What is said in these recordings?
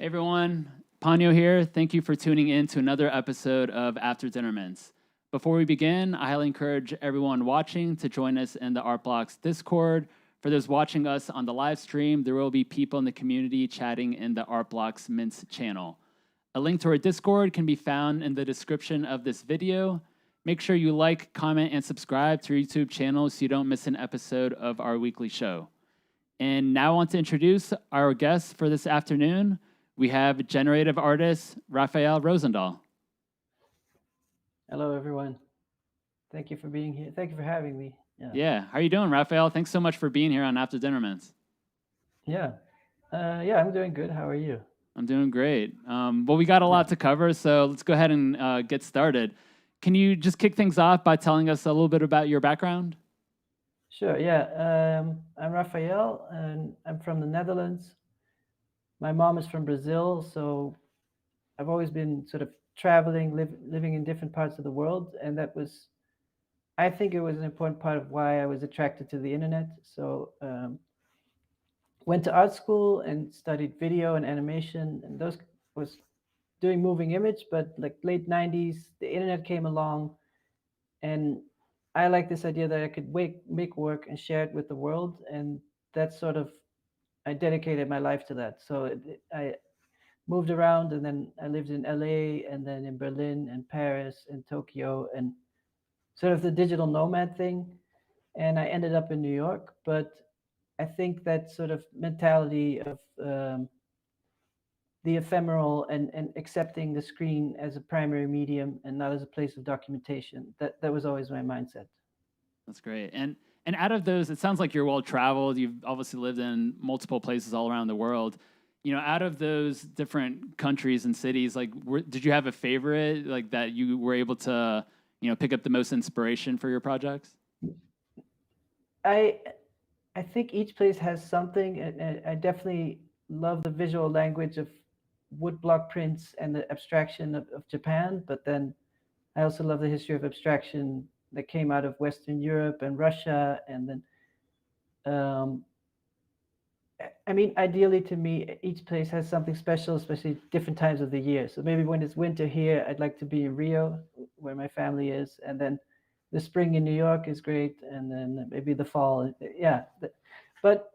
Hey everyone, Panyo here. Thank you for tuning in to another episode of After Dinner Mints. Before we begin, I highly encourage everyone watching to join us in the Art Blocks Discord. For those watching us on the live stream, there will be people in the community chatting in the Art Blocks Mints channel. A link to our Discord can be found in the description of this video. Make sure you like, comment, and subscribe to our YouTube channel so you don't miss an episode of our weekly show. And now I want to introduce our guests for this afternoon. We have generative artist Rafael Rozendaal. Hello, everyone. Thank you for being here. Thank you for having me. Yeah. How are you doing, Rafael? Thanks so much for being here on After Dinner Mints. Yeah. I'm doing good. How are you? I'm doing great. Well, we got a lot to cover, so let's go ahead and get started. Can you just kick things off by telling us a little bit about your background? Sure. Yeah. I'm Rafael, and I'm from the Netherlands. My mom is from Brazil, so I've always been sort of traveling, living in different parts of the world, and I think it was an important part of why I was attracted to the internet. So went to art school and studied video and animation, and those was doing moving image, but like late 90s, the internet came along, and I like this idea that I could make work and share it with the world, and that's sort of I dedicated my life to that. So I moved around, and then I lived in LA, and then in Berlin and Paris and Tokyo, and sort of the digital nomad thing. And I ended up in New York, but I think that sort of mentality of the ephemeral and accepting the screen as a primary medium and not as a place of documentation. That was always my mindset. That's great. And out of those, it sounds like you're well traveled. You've obviously lived in multiple places all around the world. You know, out of those different countries and cities, like, did you have a favorite, like that you were able to, pick up the most inspiration for your projects? I I think each place has something, and I definitely love the visual language of woodblock prints and the abstraction of Japan. But then I also love the history of abstraction that came out of Western Europe and Russia, and then um, I mean, ideally to me, each place has something special, especially different times of the year. So maybe when it's winter here, I'd like to be in Rio, where my family is, and then the spring in New York is great, and then maybe the fall. Yeah, but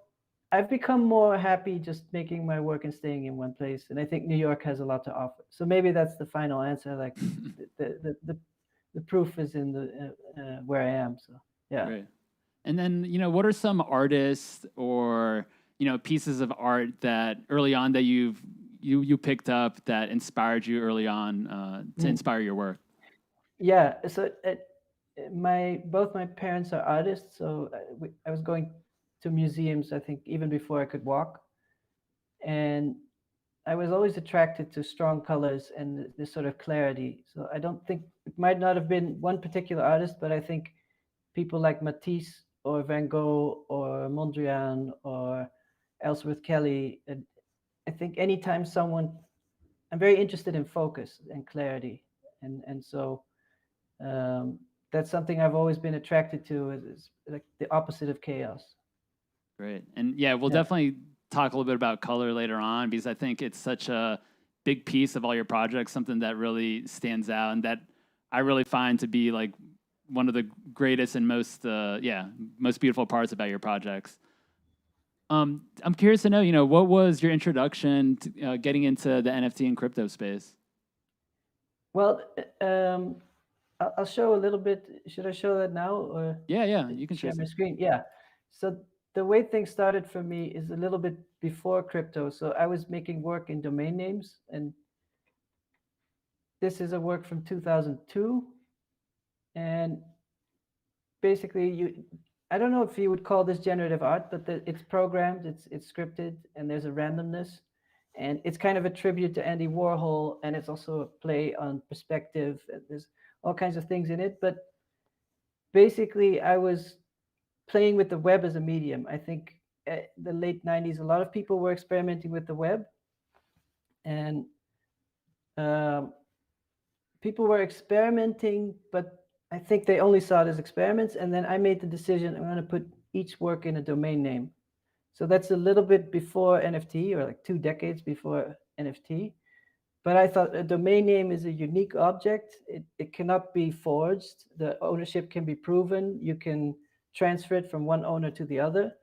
I've become more happy just making my work and staying in one place, and I think New York has a lot to offer. So maybe that's the final answer. Like the proof is in the where I am. So yeah. Great. And then, what are some artists or pieces of art that early on that you picked up that inspired you early on to inspire your work? Yeah. So both my parents are artists, so I was going to museums. I think even before I could walk, and I was always attracted to strong colors and this sort of clarity. So I don't think it might not have been one particular artist, but I think people like Matisse or Van Gogh or Mondrian or Ellsworth Kelly. And I think anytime I'm very interested in focus and clarity, and so um, that's something I've always been attracted to is like the opposite of chaos. Great. And yeah, we'll Yeah. definitely talk a little bit about color later on because I think it's such a big piece of all your projects, something that really stands out and that I really find to be like one of the greatest and most beautiful parts about your projects. I'm curious to know, what was your introduction to getting into the NFT and crypto space? Well, I'll show a little bit. Should I show that now or Yeah, you can share share my some. screen? Yeah. So the way things started for me is a little bit before crypto. So I was making work in domain names, and this is a work from 2002. And basically, I don't know if you would call this generative art, but it's programmed, it's scripted, and there's a randomness. And it's kind of a tribute to Andy Warhol, and it's also a play on perspective. And there's all kinds of things in it. But basically, I was playing with the web as a medium. I think the late 90s, a lot of people were experimenting with the web, and um, people were experimenting, but I think they only saw it as experiments. And then I made the decision I'm going to put each work in a domain name. So that's a little bit before NFT, or like 2 decades before NFT. But I thought a domain name is a unique object. It cannot be forged. The ownership can be proven. You can transfer it from one owner to the other.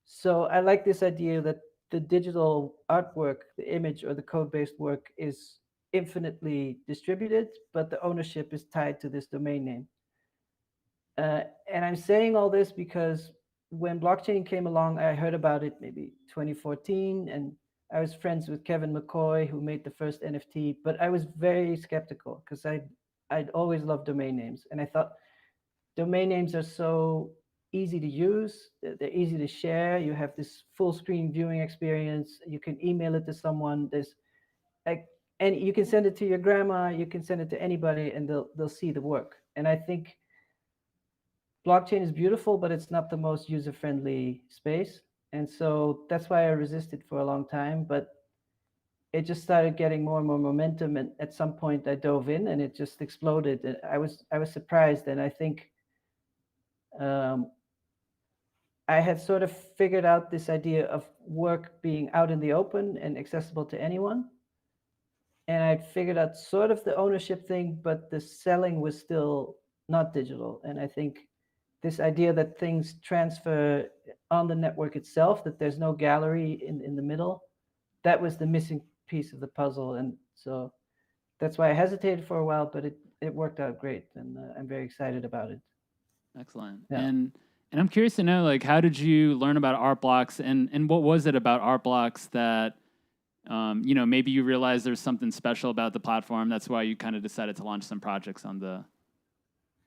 So I like this idea that the digital artwork, the image or the code-based work is infinitely distributed, but the ownership is tied to this domain name. And I'm saying all this because when blockchain came along, I heard about it maybe 2014, and I was friends with Kevin McCoy, who made the first NFT. But I was very skeptical because I'd always loved domain names, and I thought domain names are so easy to use. They're easy to share. You have this full screen viewing experience. You can email it to someone. There's like, and you can send it to your grandma. You can send it to anybody, and they'll see the work. And I think blockchain is beautiful, but it's not the most user-friendly space. And so that's why I resisted for a long time. But it just started getting more and more momentum. And at some point I dove in and it just exploded. And I was surprised. And I think um, I had sort of figured out this idea of work being out in the open and accessible to anyone. And I'd figured out sort of the ownership thing, but the selling was still not digital. And I think this idea that things transfer on the network itself, that there's no gallery in the middle, that was the missing piece of the puzzle. And so that's why I hesitated for a while, but it worked out great. And I'm very excited about it. Excellent. Yeah. And I'm curious to know, like, how did you learn about art blocks, and what was it about art blocks that maybe you realized there's something special about the platform. That's why you kind of decided to launch some projects on the.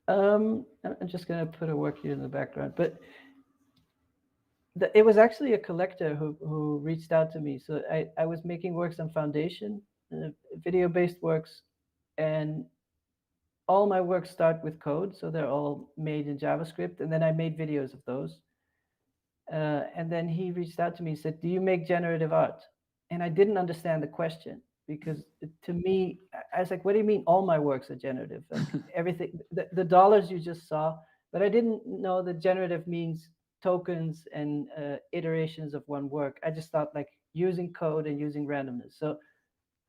I'm just going to put a work here in the background, but it was actually a collector who reached out to me. So I was making works on Foundation, video-based works, and all my works start with code. So they're all made in JavaScript, and then I made videos of those. And then he reached out to me and said, "Do you make generative art?" And I didn't understand the question because to me, I was like, "What do you mean all my works are generative? Like everything, the dollars you just saw." But I didn't know that generative means tokens and iterations of one work. I just thought like using code and using randomness. So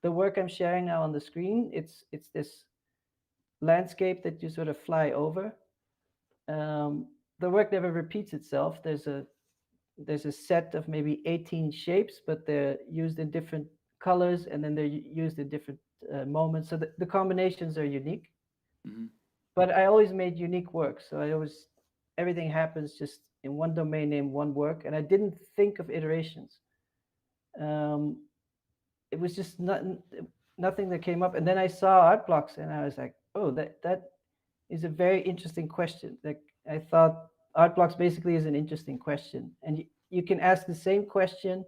the work I'm sharing now on the screen, it's this landscape that you sort of fly over. The work never repeats itself. There's a set of maybe 18 shapes, but they're used in different colors, and then they're used in different moments. So the combinations are unique. Mm-hmm. But I always made unique work. So everything happens just in one domain name, one work. And I didn't think of iterations. Um, it was just nothing that came up. And then I saw art blocks and I was like, oh, that is a very interesting question. Like I thought art blocks basically is an interesting question. And you can ask the same question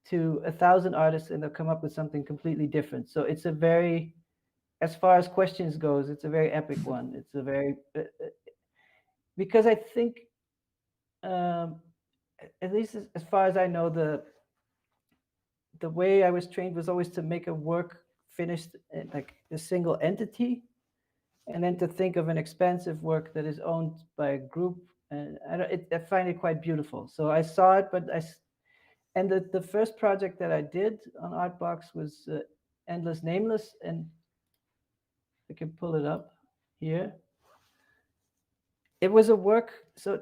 to 1,000 artists and they'll come up with something completely different. So it's a very, as far as questions goes, it's a very epic one. It's a very, because I think, at least as far as I know, the way I was trained was always to make a work finished like a single entity, and then to think of an expansive work that is owned by a group. And I find it quite beautiful. So I saw it, but and the first project that I did on Artbox was Endless Nameless, and I can pull it up here. It was a work, so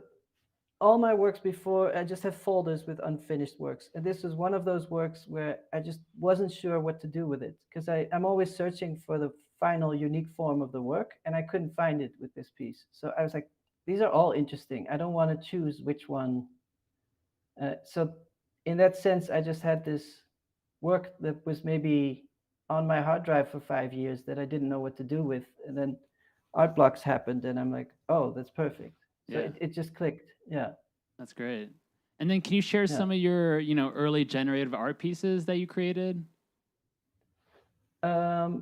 all my works before, I just have folders with unfinished works. And this was one of those works where I just wasn't sure what to do with it, because I'm always searching for the final unique form of the work, and I couldn't find it with this piece. So I was like, these are all interesting. I don't want to choose which one. So in that sense, I just had this work that was maybe on my hard drive for 5 years that I didn't know what to do with. And then art blocks happened, and I'm like, oh, that's perfect. So Yeah. it just clicked. Yeah. That's great. And then can you share some of your, early generative art pieces that you created? Well,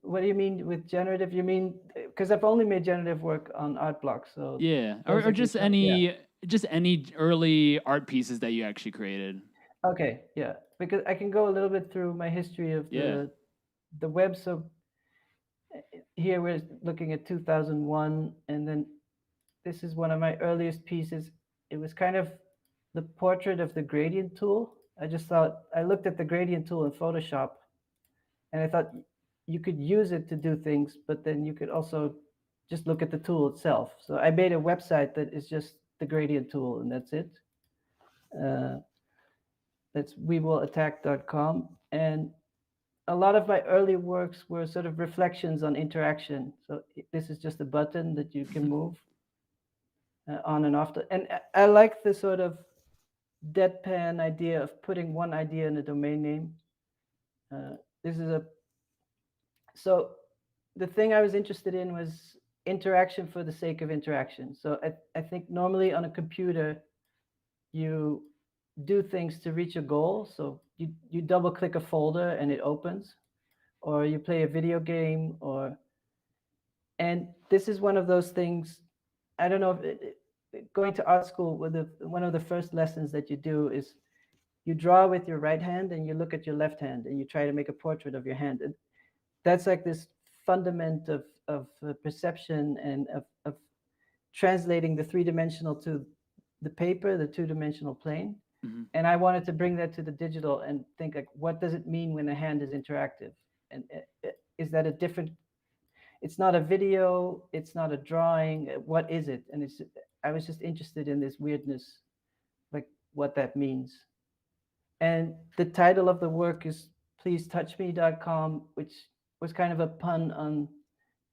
what do you mean with generative? You mean, because I've only made generative work on art blocks. So Yeah, those or are just different. Yeah. any early art pieces that you actually created. Okay, yeah, because I can go a little bit through my history of Yeah. the web. So here we're looking at 2001, and then this is one of my earliest pieces. It was kind of the portrait of the gradient tool. I just thought I looked at the gradient tool in Photoshop, and I thought you could use it to do things, but then you could also just look at the tool itself. So I made a website that is just the gradient tool, and that's it. Uh, that's wewillattack.com. And a lot of my early works were sort of reflections on interaction. So this is just a button that you can move on and off. And I like the sort of deadpan idea of putting one idea in a domain name. This is a so the thing I was interested in was interaction for the sake of interaction. So I think normally on a computer, you do things to reach a goal. So you double click a folder and it opens, or you play a video game, and this is one of those things. I don't know if going to art school, with one of the first lessons that you do is you draw with your right hand and you look at your left hand and you try to make a portrait of your hand. And that's like this fundament of perception and of translating the three-dimensional to the paper, the two-dimensional plane. Mm-hmm. And I wanted to bring that to the digital and think like, what does it mean when a hand is interactive? And is that a different? It's not a video. It's not a drawing. What is it? And I was just interested in this weirdness, like what that means. And the title of the work is pleasetouchme.com, which was kind of a pun on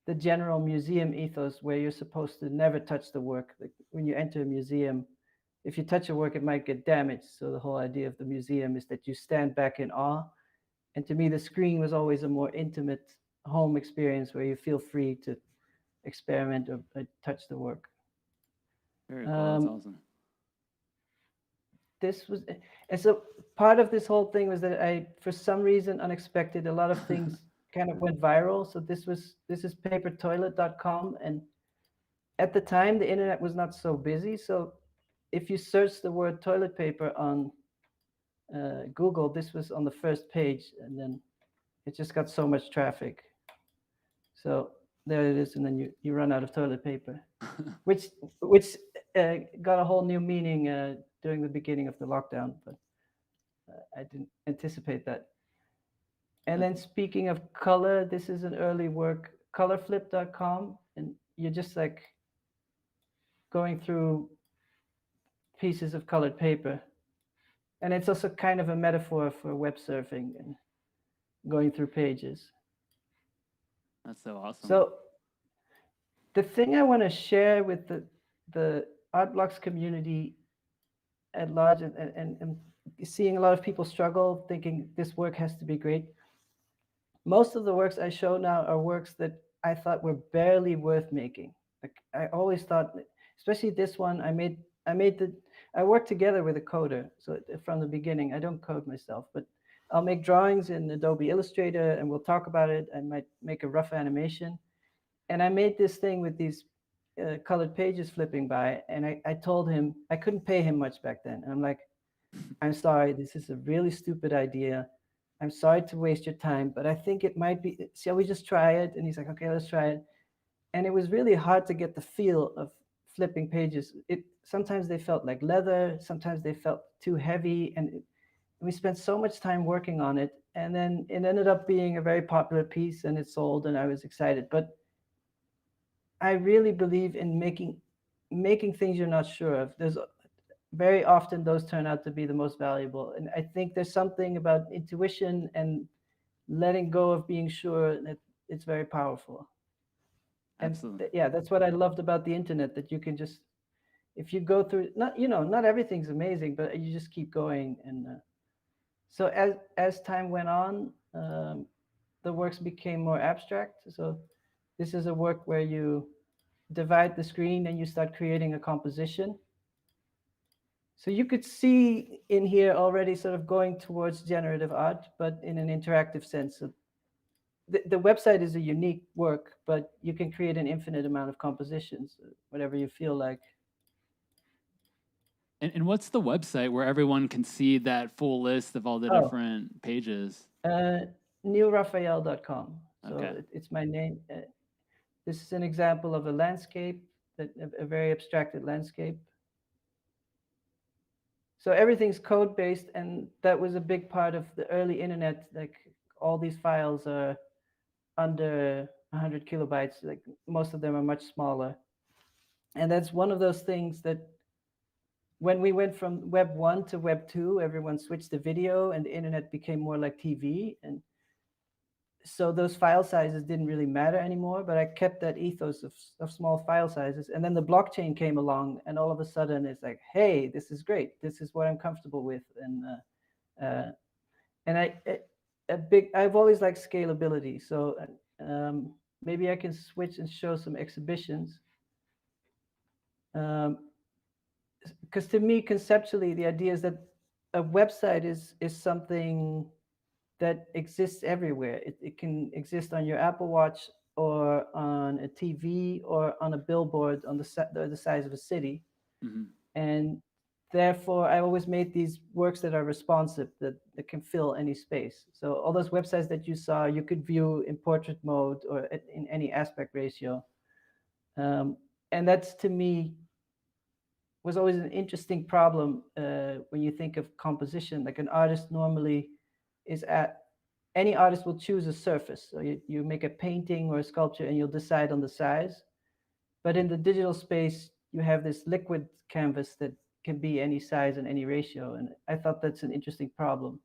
the general museum ethos where you're supposed to never touch the work. Like when you enter a museum, if you touch a work, it might get damaged. So the whole idea of the museum is that you stand back in awe. And to me, the screen was always a more intimate home experience where you feel free to experiment or touch the work. Very cool. That's Um, awesome. this was, and so part of this whole thing was that for some reason, unexpected, a lot of things kind of went viral. So this is papertoilet.com, and at the time the internet was not so busy. So if you search the word toilet paper on Google, this was on the first page, and then it just got so much traffic. So there it is, and then you run out of toilet paper, which got a whole new meaning during the beginning of the lockdown, but I didn't anticipate that. And then speaking of color, this is an early work, colorflip.com, and you're just like going through pieces of colored paper. And it's also kind of a metaphor for web surfing and going through pages. That's so awesome. So the thing I want to share with the Art Blocks community at large, and seeing a lot of people struggle thinking this work has to be great. Most of the works I show now are works that I thought were barely worth making. Like I always thought, especially this one, I worked together with a coder. So from the beginning, I don't code myself, but I'll make drawings in Adobe Illustrator and we'll talk about it. I might make a rough animation. And I made this thing with these colored pages flipping by. And I told him, I couldn't pay him much back then. And I'm like, I'm sorry, this is a really stupid idea. I'm sorry to waste your time, but I think it might be, shall we just try it? And he's like, okay, let's try it. And it was really hard to get the feel of flipping pages. Sometimes they felt like leather, sometimes they felt too heavy. And we spent so much time working on it. And then it ended up being a very popular piece and it sold and I was excited. But I really believe in making things you're not sure of. There's very often those turn out to be the most valuable. And I think there's something about intuition and letting go of being sure that it's very powerful. And Absolutely. yeah, that's what I loved about the internet, that you can just, if you go through, not everything's amazing, but you just keep going. And so as time went on, the works became more abstract. So this is a work where you divide the screen and you start creating a composition. So you could see in here already sort of going towards generative art, but in an interactive sense. So the website is a unique work, but you can create an infinite amount of compositions, whatever you feel like. And what's the website where everyone can see that full list of all the Oh, different pages? newrafael.com. So Okay. it's my name. This is an example of a landscape, a very abstracted landscape. So everything's code based, and that was a big part of the early internet. Like all these files are under 100 kilobytes. Like most of them are much smaller, and that's one of those things that when we went from Web 1 to Web 2, everyone switched to video, and the internet became more like TV, and so those file sizes didn't really matter anymore, but I kept that ethos of small file sizes. And then the blockchain came along, and all of a sudden it's like, hey, this is great. This is what I'm comfortable with. Uh, and I've always liked scalability. So maybe I can switch and show some exhibitions. Because to me, conceptually, the idea is that a website is something that exists everywhere. It can exist on your Apple Watch or on a TV or on a billboard on the size of a city. Mm-hmm. And therefore, I always made these works that are responsive, that can fill any space. So all those websites that you saw, you could view in portrait mode or in any aspect ratio. And that's, to me, was always an interesting problem when you think of composition. Like an artist normally any artist will choose a surface. So you make a painting or a sculpture and you'll decide on the size. But in the digital space, you have this liquid canvas that can be any size and any ratio. And I thought that's an interesting problem.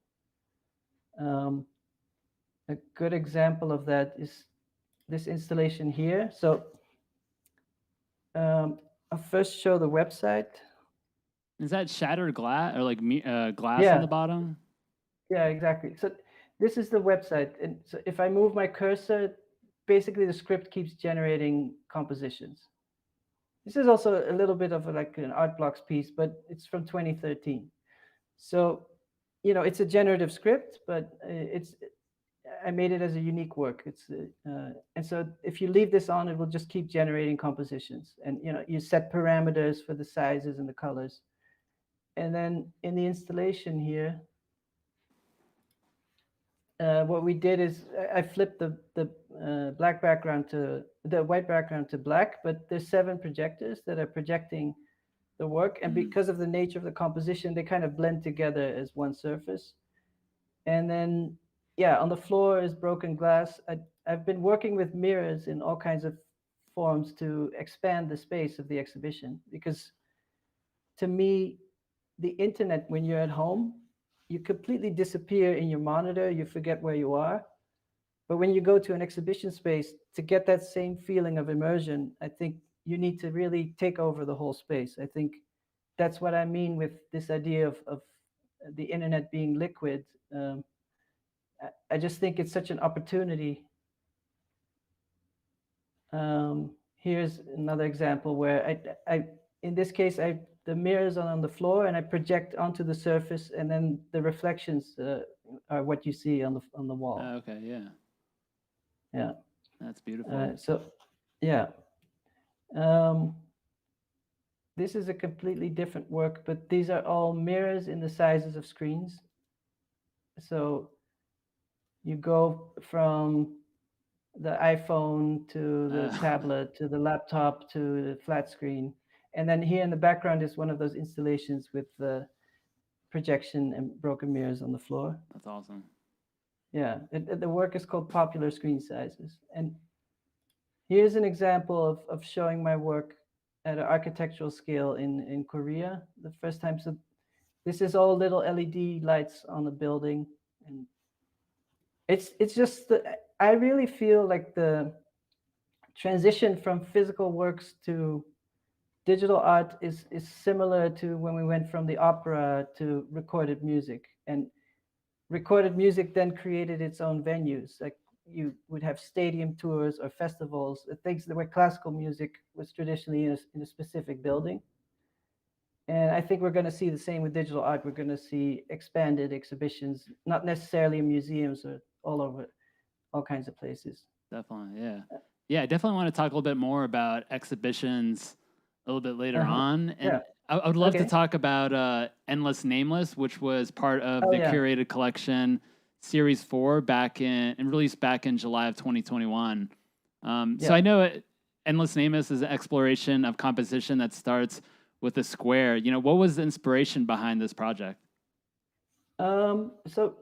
A good example of that is this installation here. So I'll first show the website. Is that shattered glass or like glass on Yeah. the bottom? Yeah, exactly. So this is the website. And so if I move my cursor, basically the script keeps generating compositions. This is also a little bit of like an art blocks piece, but it's from 2013. So, it's a generative script, but I made it as a unique work. And so if you leave this on, it will just keep generating compositions. And, you set parameters for the sizes and the colors. And then in the installation here, what we did is I flipped the black background to the white background to black, but there's 7 projectors that are projecting the work, and because of the nature of the composition, they kind of blend together as one surface. And then, on the floor is broken glass. I've been working with mirrors in all kinds of forms to expand the space of the exhibition, because to me, the internet, when you're at home, you completely disappear in your monitor, you forget where you are. But when you go to an exhibition space, to get that same feeling of immersion, I think you need to really take over the whole space. I think that's what I mean with this idea of the internet being liquid. I just think it's such an opportunity. Here's another example where in this case, the mirrors are on the floor and I project onto the surface, and then the reflections are what you see on the wall. Okay, yeah. Yeah. That's beautiful. So, yeah. This is a completely different work, but these are all mirrors in the sizes of screens. So you go from the iPhone to the tablet to the laptop to the flat screen. And then here in the background is one of those installations with the projection and broken mirrors on the floor. That's awesome. Yeah, the work is called Popular Screen Sizes. And here's an example of showing my work at an architectural scale in Korea the first time. So this is all little LED lights on the building. And it's just, I really feel like the transition from physical works to digital art is similar to when we went from the opera to recorded music. And recorded music then created its own venues. Like you would have stadium tours or festivals, things that where classical music was traditionally in a specific building. And I think we're going to see the same with digital art. We're going to see expanded exhibitions, not necessarily in museums or all over, all kinds of places. Definitely, yeah. Yeah, I definitely want to talk a little bit more about exhibitions a little bit later on. And Yeah. I would love to talk about Endless Nameless, which was part of the curated collection Series 4 and released back in July of 2021. So I know Endless Nameless is an exploration of composition that starts with the square. What was the inspiration behind this project? So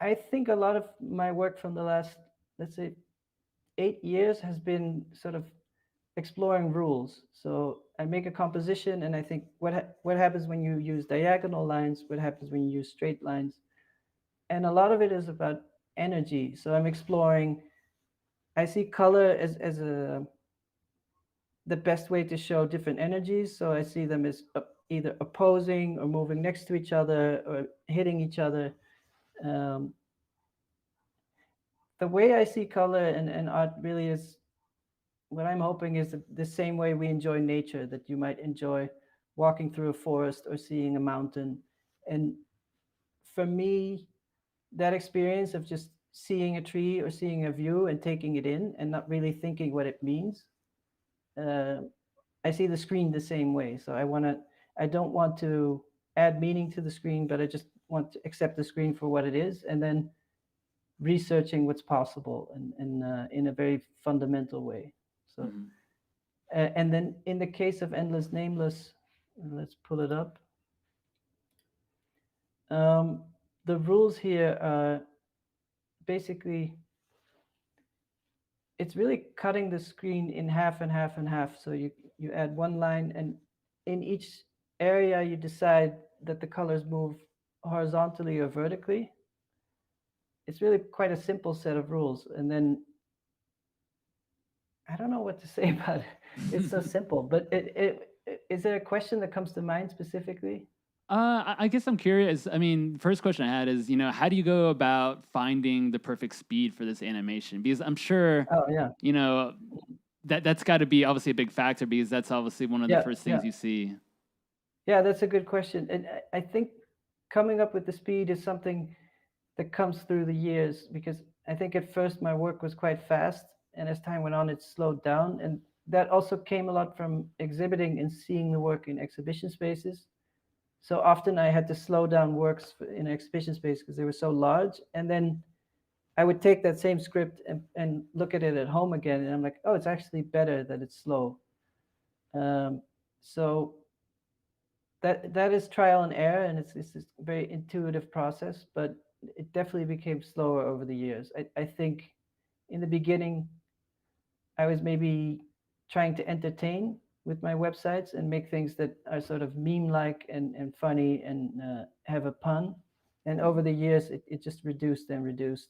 I think a lot of my work from the last, let's say, 8 years has been sort of exploring rules. So I make a composition and I think what happens when you use diagonal lines, what happens when you use straight lines, and a lot of it is about energy. So I'm exploring. I see color as a the best way to show different energies. So I see them as either opposing or moving next to each other or hitting each other. Um, the way I see color and art really is what I'm hoping is the same way we enjoy nature, that you might enjoy walking through a forest or seeing a mountain. And for me, that experience of just seeing a tree or seeing a view and taking it in and not really thinking what it means, uh, I see the screen the same way. So I don't want to add meaning to the screen, but I just want to accept the screen for what it is, and then researching what's possible and in a very fundamental way. So, Mhm. and then in the case of Endless Nameless, let's pull it up. Um, the rules here are basically it's really cutting the screen in half and half and half. So you add one line, and in each area you decide that the colors move horizontally or vertically. It's really quite a simple set of rules, and then I don't know what to say about it. It's so simple, but is there a question that comes to mind specifically? I guess I'm curious. I mean, first question I had is, how do you go about finding the perfect speed for this animation? Because I'm sure, Oh yeah, you know, that's got to be obviously a big factor because that's obviously one of the yeah, first yeah, things you see. yeah. That's a good question, and I think coming up with the speed is something that comes through the years, because I think at first my work was quite fast, and as time went on, it slowed down, and that also came a lot from exhibiting and seeing the work in exhibition spaces. So often I had to slow down works in an exhibition space because they were so large, and then I would take that same script and look at it at home again, and I'm like, oh, it's actually better that it's slow. Um, so that is trial and error, and it's this very intuitive process, but it definitely became slower over the years. I think in the beginning I was maybe trying to entertain with my websites and make things that are sort of meme like and funny and have a pun, and over Mhm. the years it just reduced and reduced.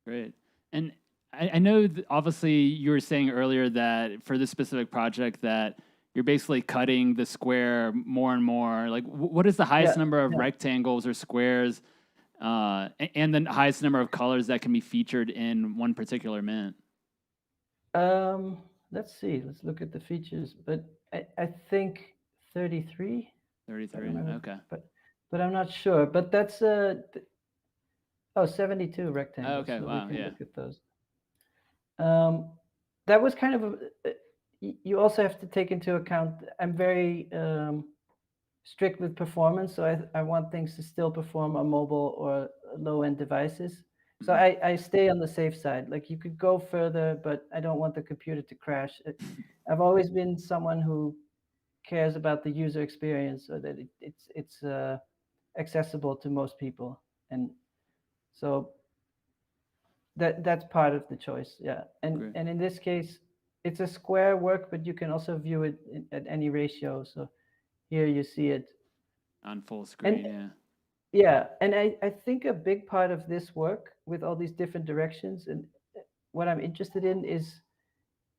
Great. And I know obviously you were saying earlier that for this specific project that you're basically cutting the square more and more. Like, what is the highest Yeah, number of yeah. rectangles or squares, and the highest number of colors that can be featured in one particular mint? um let's see, let's look at the features, but I think 33, if I 33. remember, Okay. but I'm not sure, but that's oh, 72 Oh, rectangles, okay. so we Wow. can Yeah. look at those. um that was kind of you also have to take into account I'm very strict with performance, so I want things to still perform on mobile or low end devices. So Mhm. I stay on the safe side. Like you could go further, but I don't want the computer to crash. I've always been someone who cares about the user experience, so that it's accessible to most people, and so that's part of the choice. Yeah, Great. and in this case, it's a square work, but you can also view it at any ratio. So here you see it, On full and screen. Yeah. yeah, and I think a big part of this work with all these different directions and what I'm interested in is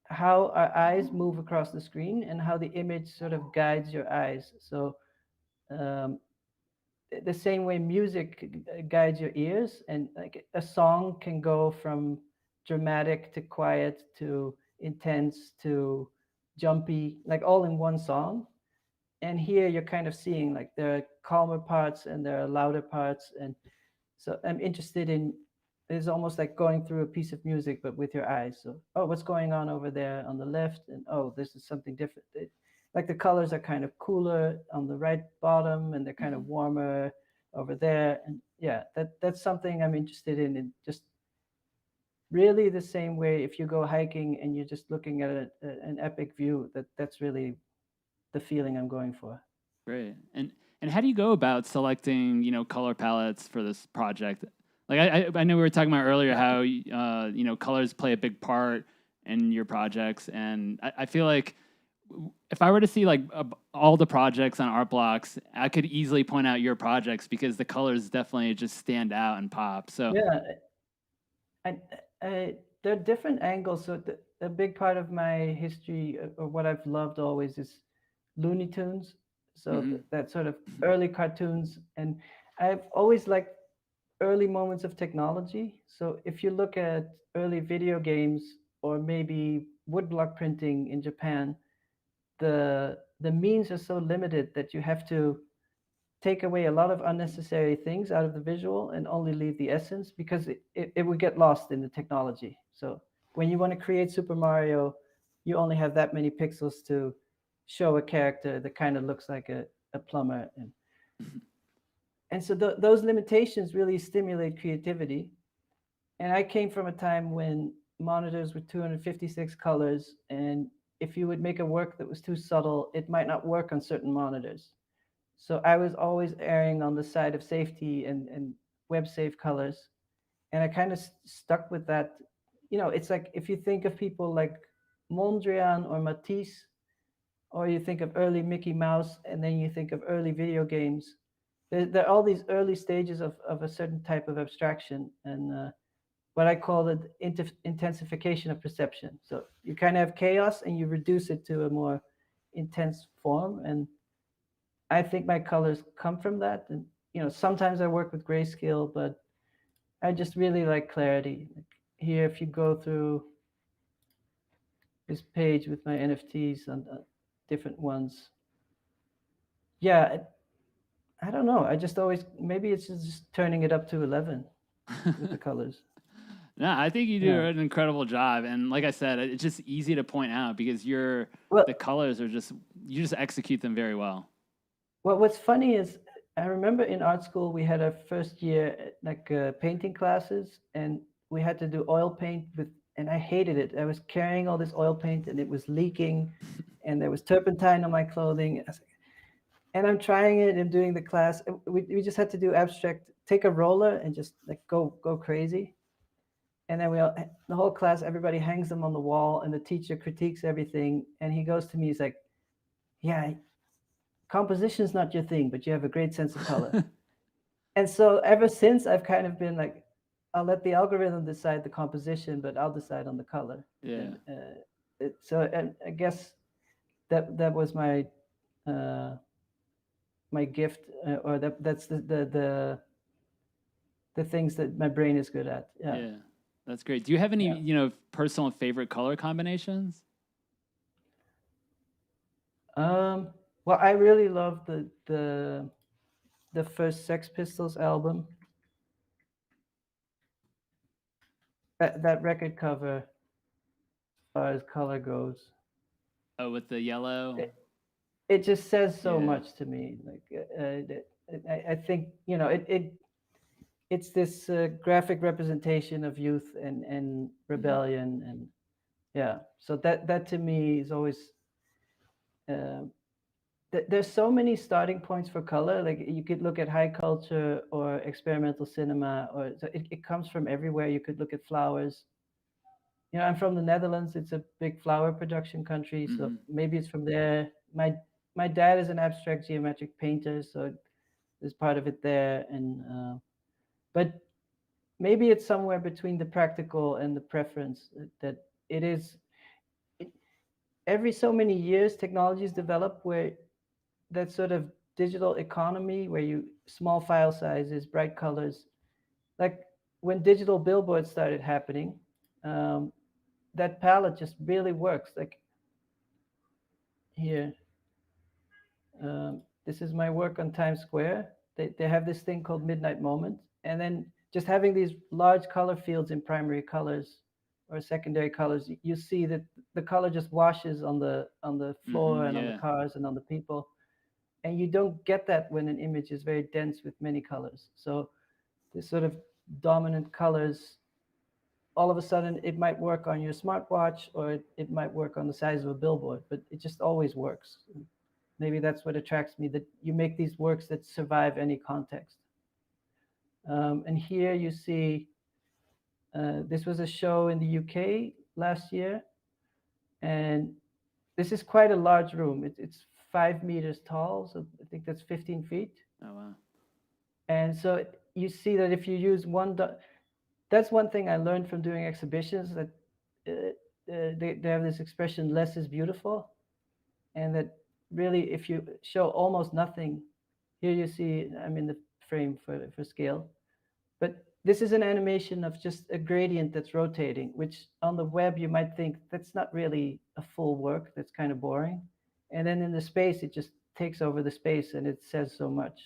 how our eyes move across the screen and how the image sort of guides your eyes. So um, the same way music guides your ears, and like a song can go from dramatic to quiet to intense to jumpy, like all in one song. And here you're kind of seeing like there are calmer parts and there are louder parts, and so I'm interested in, it's almost like going through a piece of music but with your eyes. So, oh, what's going on over there on the left? And oh, this is something different. Like the colors are kind of cooler on the right bottom and they're kind of Mhm. warmer over there. And yeah, that's something I'm interested in just really the same way if you go hiking and you're just looking at an epic view, that's really the feeling I'm going for. Great. And how do you go about selecting, color palettes for this project? Like I know we were talking about earlier how colors play a big part in your projects, and I feel like if I were to see like all the projects on Art Blocks, I could easily point out your projects because the colors definitely just stand out and pop. So, Yeah, I, there are different angles. So a big part of my history, or what I've loved always, is Looney Tunes. So mhm. that sort of early cartoons, and I've always liked early moments of technology. So if you look at early video games or maybe woodblock printing in Japan, the means are so limited that you have to take away a lot of unnecessary things out of the visual and only leave the essence because it would get lost in the technology. So when you want to create Super Mario, you only have that many pixels to show a character that kind of looks like a plumber. And so those limitations really stimulate creativity. And I came from a time when monitors were 256 colors, and if you would make a work that was too subtle, it might not work on certain monitors. So I was always erring on the side of safety and web safe colors. And I kind of stuck with that. It's like if you think of people like Mondrian or Matisse, or you think of early Mickey Mouse, and then you think of early video games. There are all these early stages of a certain type of abstraction, and what I call the intensification of perception. So you kind of have chaos and you reduce it to a more intense form. And I think my colors come from that. And sometimes I work with grayscale, but I just really like clarity. Like here, if you go through this page with my NFTs on different ones, yeah, I don't know. I just always maybe it's just turning it up to 11 with the colors. No, I think you do Yeah. an incredible job, and like I said, it's just easy to point out because Well, the colors are just you just execute them very well. what's funny is I remember in art school we had our first year like painting classes, and we had to do oil paint with, and I hated it. I was carrying all this oil paint and it was leaking, and there was turpentine on my clothing. And I'm trying it and doing the class. We just had to do abstract, take a roller and just like go crazy. And then the whole class, everybody hangs them on the wall, and the teacher critiques everything. And he goes to me, he's like, "Yeah, composition's not your thing, but you have a great sense of color." And so ever since, I've kind of been like, I'll let the algorithm decide the composition, but I'll decide on the color. Yeah. And and I guess that was uh, my gift, or that's the things that my brain is good at. Yeah. Yeah. That's great. Do you have any, Yeah. personal favorite color combinations? Um, well, I really love the first Sex Pistols album. That record cover, as far as color goes, Oh, with the yellow. it, it just says so Yeah. much to me. Like I think it's this graphic representation of youth and Mhm. rebellion, and yeah. So that to me is always. Uh, there's so many starting points for color. Like you could look at high culture or experimental cinema, or so it comes from everywhere. You could look at flowers. I'm from the Netherlands. It's a big flower production country, so Mhm. maybe it's from there. My dad is an abstract geometric painter, so there's part of it there. And but maybe it's somewhere between the practical and the preference. That it is. It, every so many years, technologies develop where that sort of digital economy, where you small file sizes, bright colors, like when digital billboards started happening. Um, that palette just really works. Like here, this is my work on Times Square. They have this thing called Midnight Moment, and then just having these large color fields in primary colors or secondary colors, you see that the color just washes on the floor Mhm. and on the Yeah. cars and on the people, and you don't get that when an image is very dense with many colors. So this sort of dominant colors, all of a sudden it might work on your smartwatch, or it might work on the size of a billboard, but it just always works. maybe that's what attracts me, that you make these works that survive any context. And here you see, this was a show in the UK last year, and this is quite a large room. It's 5 meters tall, so I think that's 15 feet. Oh wow. And so you see that if you use that's one thing I learned from doing exhibitions, that they have this expression, less is beautiful, and that really if you show almost nothing, here you see I'm in the frame for scale, but this is an animation of just a gradient that's rotating, which on the web you might think that's not really a full work, that's kind of boring. And then in the space, it just takes over the space and it says so much.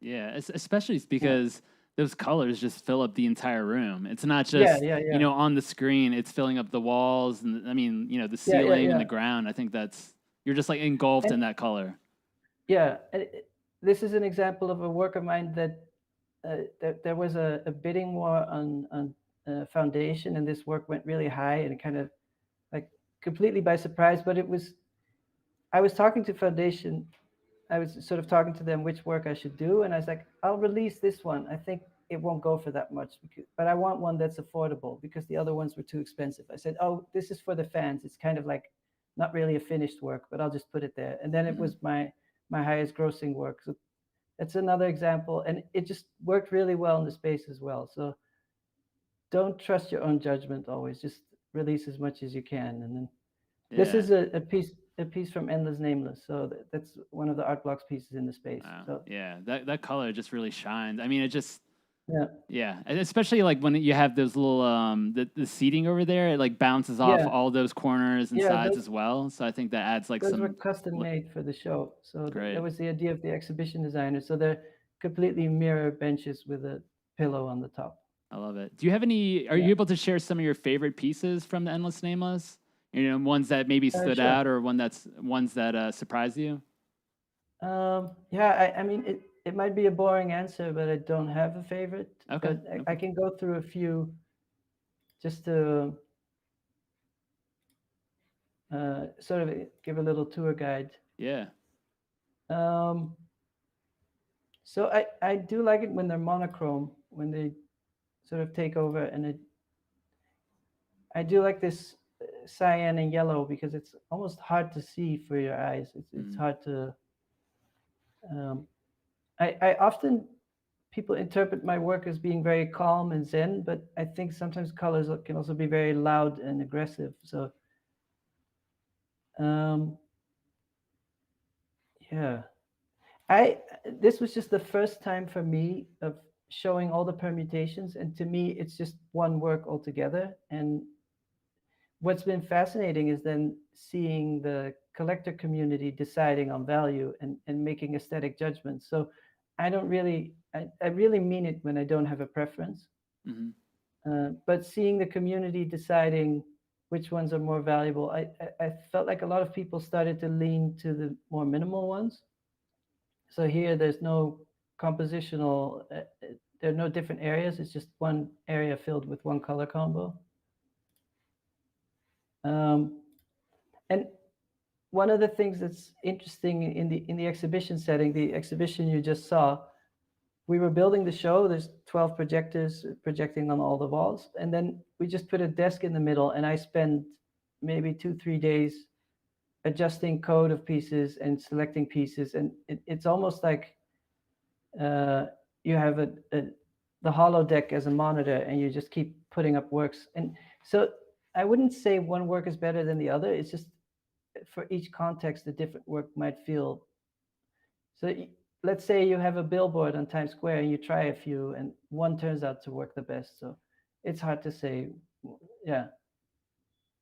Yeah, especially Yeah. because those colors just fill up the entire room. It's not Yeah, just, yeah, yeah. on the screen, it's filling up the walls and I mean, the Yeah, yeah, ceiling and yeah. the ground. I think that's you're just like engulfed And in that color. yeah, this is an example of a work of mine that there was a bidding war on foundation, and this work went really high and it kind of like completely by surprise. But I was talking to foundation, I was sort of talking to them which work I should do, and I was like, I'll release this one. I think it won't go for that much, but I want one that's affordable because the other ones were too expensive. I said, oh, this is for the fans. It's kind of like not really a finished work, but I'll just put it there. And then it Mhm. was my highest grossing work. So that's another example, and it just worked really well in the space as well. So don't trust your own judgment always. Just release as much as you can, and then this Yeah. is a piece from Endless Nameless. So that's one of the art blocks pieces in the space. Wow. So Yeah. That color just really shines. I mean, it just yeah, yeah, and especially like when you have those little the seating over there, it like bounces off yeah, all those corners and yeah. sides as well. So I think that adds like Those were some custom li- made for the show. So that great. was the idea of the exhibition designer. So they're completely mirror benches with a pillow on the top. I love it. Do you have any? Are Yeah, you able to share some of your favorite pieces from the Endless Nameless? Ones that maybe stood sure. out, or ones that surprised you. Yeah, I mean, it might be a boring answer, but I don't have a favorite. Okay, But no I problem. can go through a few just to sort of give a little tour guide. Yeah. Um, so I do like it when they're monochrome, when they sort of take over, and I do like this cyan and yellow because it's almost hard to see for your eyes. It's Mm, hard to. Um, I often people interpret my work as being very calm and zen, but I think sometimes colors can also be very loud and aggressive. So um, yeah, I this was just the first time for me of showing all the permutations, and to me, it's just one work altogether. And what's been fascinating is then seeing the collector community deciding on value and making aesthetic judgments. So I don't really, I really mean it when I don't have a preference. hmm But seeing the community deciding which ones are more valuable, I felt like a lot of people started to lean to the more minimal ones. So here there's no compositional, there are no different areas. It's just one area filled with one color combo. Um, and one of the things that's interesting in the exhibition setting, the exhibition you just saw, we were building the show. There's 12 projectors projecting on all the walls, and then we just put a desk in the middle, and I spent maybe 2 3 days adjusting code of pieces and selecting pieces, and it's almost like uh, you have the holodeck as a monitor, and you just keep putting up works. And so I wouldn't say one work is better than the other. It's just for each context, a different work might feel. So let's say you have a billboard on Times Square and you try a few and one turns out to work the best. So it's hard to say. Yeah.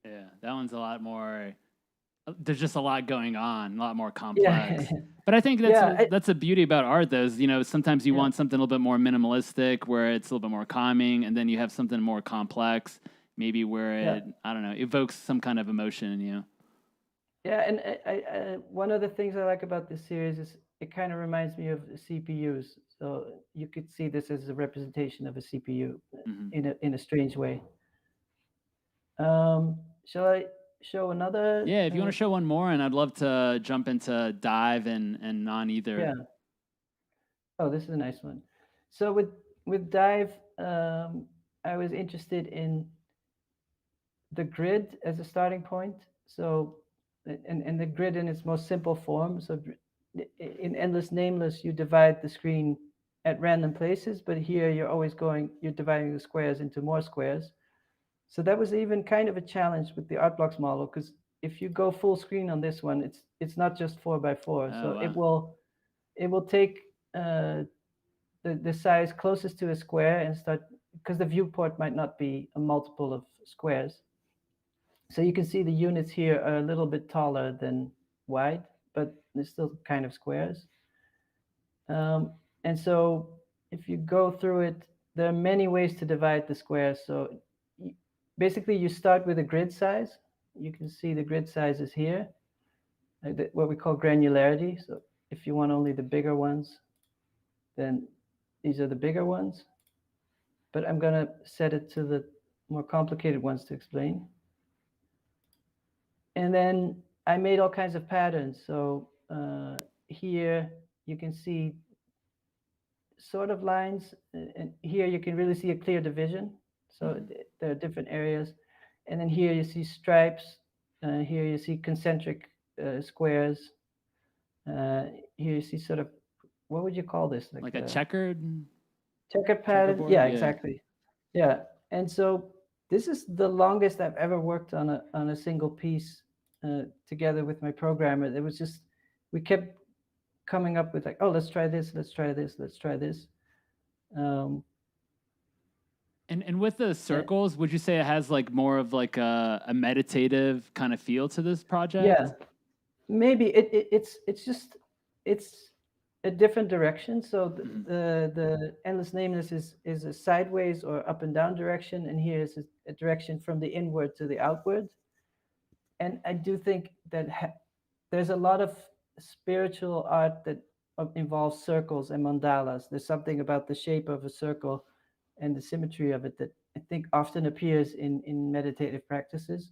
Yeah, that one's a lot more. There's just a lot going on, a lot more Yeah. complex. But I think Yeah. that's the beauty about art, though. Is, sometimes you Yeah. want something a little bit more minimalistic, where it's a little bit more calming, and then you have something more complex, maybe where Yeah. it I don't know evokes some kind of emotion in you. Yeah. And one of the things I like about this series is it kind of reminds me of CPUs. So you could see this as a representation of a CPU hmm in a strange way. Um, shall I show another? Yeah, if you want to show one more, and I'd love to jump into dive and non either. Yeah. Oh, this is a nice one. So with dive, I was interested in the grid as a starting point. So, and the grid in its most simple form. So, in endless nameless, you divide the screen at random places, but here you're dividing the squares into more squares. So that was even kind of a challenge with the art blocks model because if you go full screen on this one, it's not just 4 by 4. Oh, So wow. it will take the size closest to a square and start because the viewport might not be a multiple of squares. So you can see the units here are a little bit taller than wide, but they're still kind of squares. Um, and so if you go through it, there are many ways to divide the squares. So basically you start with a grid size. You can see the grid size is here, what we call granularity. So if you want only the bigger ones, then these are the bigger ones. But I'm going to set it to the more complicated ones to explain. And then I made all kinds of patterns. So here you can see sort of lines, and here you can really see a clear division. So there are different areas. And then here you see stripes. Here you see concentric squares. Here you see sort of, what would you call this? Like a checkered checkered pattern. checkerboard? Yeah, Yeah. exactly. Yeah. And so this is the longest I've ever worked on a single piece together with my programmer. It was just we kept coming up with like, oh, let's try this, let's try this, let's try this. Um, And with the circles, would you say it has like more of like a meditative kind of feel to this project? yeah, maybe it's just it's a different direction. So the endless nameless is a sideways or up and down direction, and here is a direction from the inward to the outward. And I do think that there's a lot of spiritual art that involves circles and mandalas. There's something about the shape of a circle and the symmetry of it that I think often appears in meditative practices.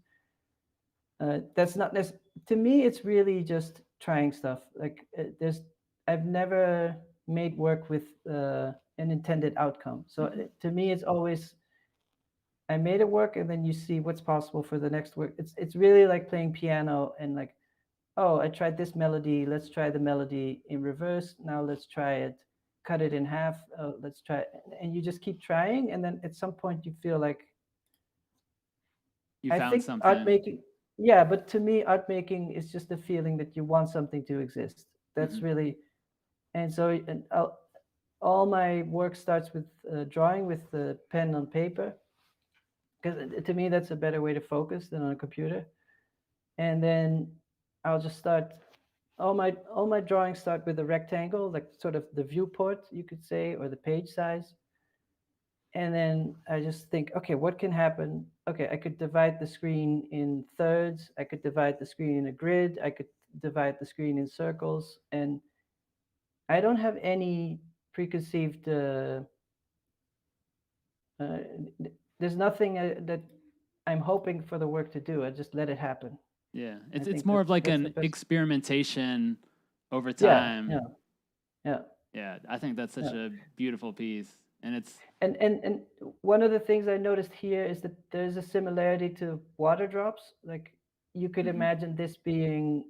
That's not to me. It's really just trying stuff. Like I've never made work with an intended outcome. So to me, it's always I made it work, and then you see what's possible for the next work. It's really like playing piano and like, oh, I tried this melody. Let's try the melody in reverse. Now let's try it, cut it in half. Let's try, and you just keep trying, and then at some point you feel like You I found think art something. making, yeah, but to me, art making is just a feeling that you want something to exist. That's really, and so all my work starts with drawing with the pen on paper, because to me that's a better way to focus than on a computer. And then I'll just start. All my drawings start with a rectangle, like sort of the viewport, you could say, or the page size. And then I just think, okay, what can happen? Okay, I could divide the screen in thirds. I could divide the screen in a grid. I could divide the screen in circles. And I don't have any preconceived, uh, there's nothing that I'm hoping for the work to do. I just let it happen. Yeah, I it's think more of like that's the an best. experimentation over Yeah, time. yeah, yeah, Yeah, I think that's such yeah. a beautiful piece, and it's And one of the things I noticed here is that there's a similarity to water drops. Like you could imagine this being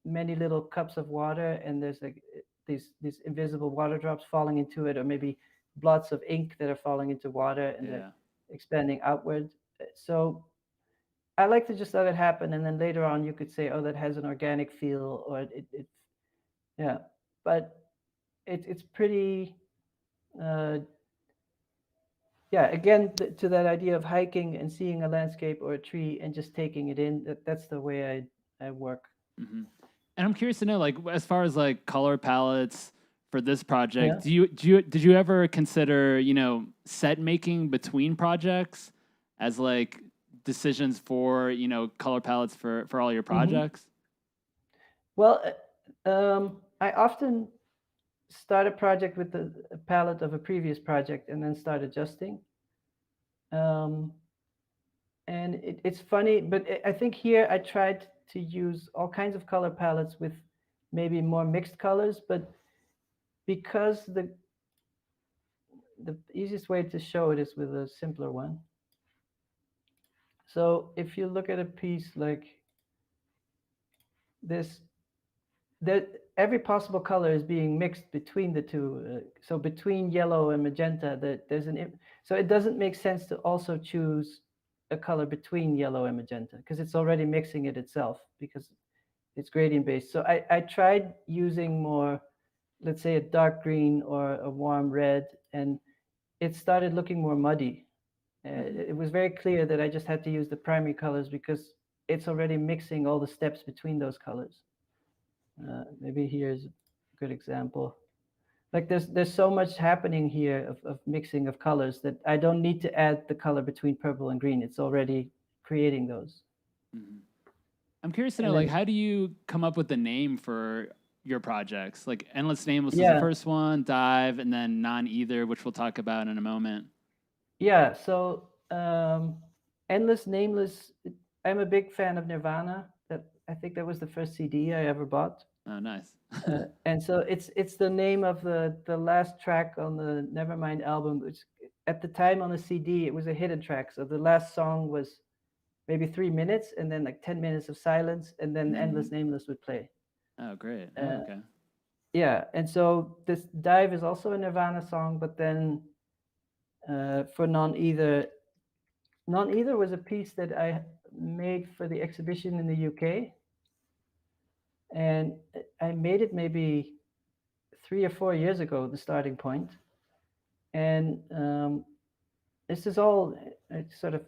many little cups of water, and there's like these invisible water drops falling into it, or maybe blots of ink that are falling into water and they're yeah. expanding outward. So I like to just let it happen, and then later on you could say, oh, that has an organic feel, or yeah. But it's pretty. Uh, yeah, again, to that idea of hiking and seeing a landscape or a tree and just taking it in, that's the way I work. hmm And I'm curious to know, like, as far as like color palettes for this Yeah. project, did you ever consider, set making between projects as like decisions for, color palettes for all your Hmm. projects? Well, I often start a project with a palette of a previous project and then start adjusting. Um, And it's funny, but I think here I tried to use all kinds of color palettes with maybe more mixed colors, but because the easiest way to show it is with a simpler one. So if you look at a piece like this, that every possible color is being mixed between the two. So between yellow and magenta, there's so it doesn't make sense to also choose a color between yellow and magenta because it's already mixing it itself because it's gradient based. So I tried using more, let's say a dark green or a warm red, and it started looking more muddy. It was very clear that I just had to use the primary colors because it's already mixing all the steps between those colors. Maybe here's a good example. Like there's so much happening here of mixing of colors that I don't need to add the color between purple and green. It's already creating those. Mm-hmm. I'm curious to know, And like, then how do you come up with the name for your projects? Like, Endless Nameless is the yeah, first one, Dive, and then Non Either, which we'll talk about in a moment. yeah. So Endless Nameless. I'm a big fan of Nirvana. That I think that was the first CD I ever bought. Oh, nice. And so it's the name of the last track on the Nevermind album, which at the time on the CD it was a hidden track. So the last song was maybe 3 minutes, and then like 10 minutes of silence, and then Endless Nameless would play. Oh, great. Oh, Uh, okay. yeah, and so this Dive is also a Nirvana song, but then for Non Either was a piece that I made for the exhibition in the UK, and I made it maybe 3 or 4 years ago, the starting point. And this is all sort of.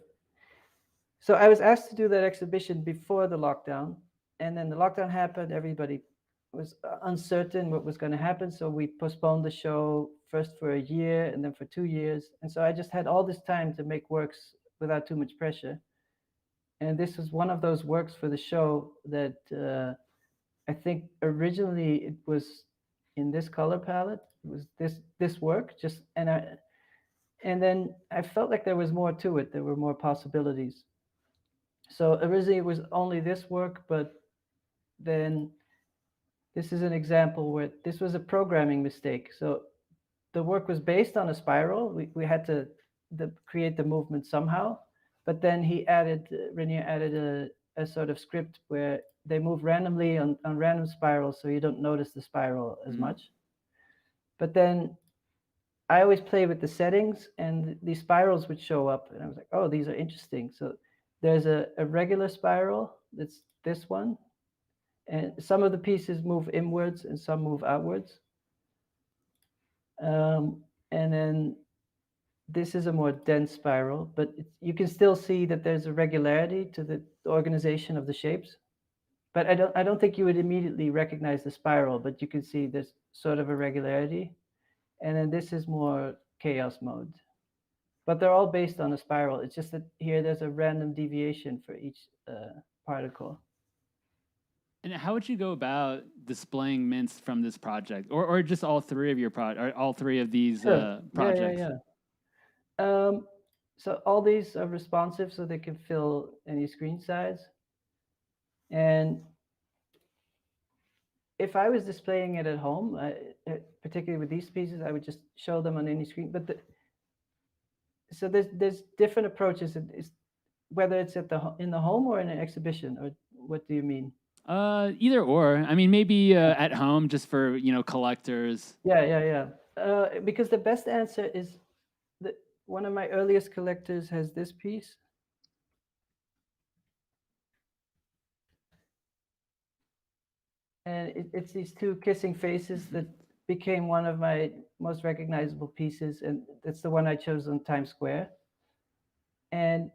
So I was asked to do that exhibition before the lockdown, and then the lockdown happened. Everybody was uncertain what was going to happen, so we postponed the show first for a year and then for 2 years. And so I just had all this time to make works without too much pressure. And this was one of those works for the show that I think originally it was in this color palette. It was this work just and then I felt like there was more to it. There were more possibilities. So originally it was only this work, but then this is an example where this was a programming mistake. So the work was based on a spiral. We had to create the movement somehow, but then Renier added a sort of script where they move randomly on random spirals, so you don't notice the spiral as much. But then I always play with the settings, and these spirals would show up, and I was like, oh, these are interesting. So there's a regular spiral, that's this one, and some of the pieces move inwards and some move outwards. And then this is a more dense spiral, but you can still see that there's a regularity to the organization of the shapes. But I don't think you would immediately recognize the spiral, but you can see there's sort of a regularity. And then this is more chaos mode. But they're all based on a spiral. It's just that here there's a random deviation for each particle. And how would you go about displaying mints from this project, or just all three of your or all three of these projects? Yeah. So all these are responsive, so they can fill any screen size. And if I was displaying it at home, particularly with these pieces, I would just show them on any screen. But so there's different approaches. Whether it's in the home or in an exhibition, or what do you mean? Either or. I mean, maybe at home, just for collectors. Yeah. Because the best answer is that one of my earliest collectors has this piece. And it's these two kissing faces that became one of my most recognizable pieces, and that's the one I chose on Times Square. And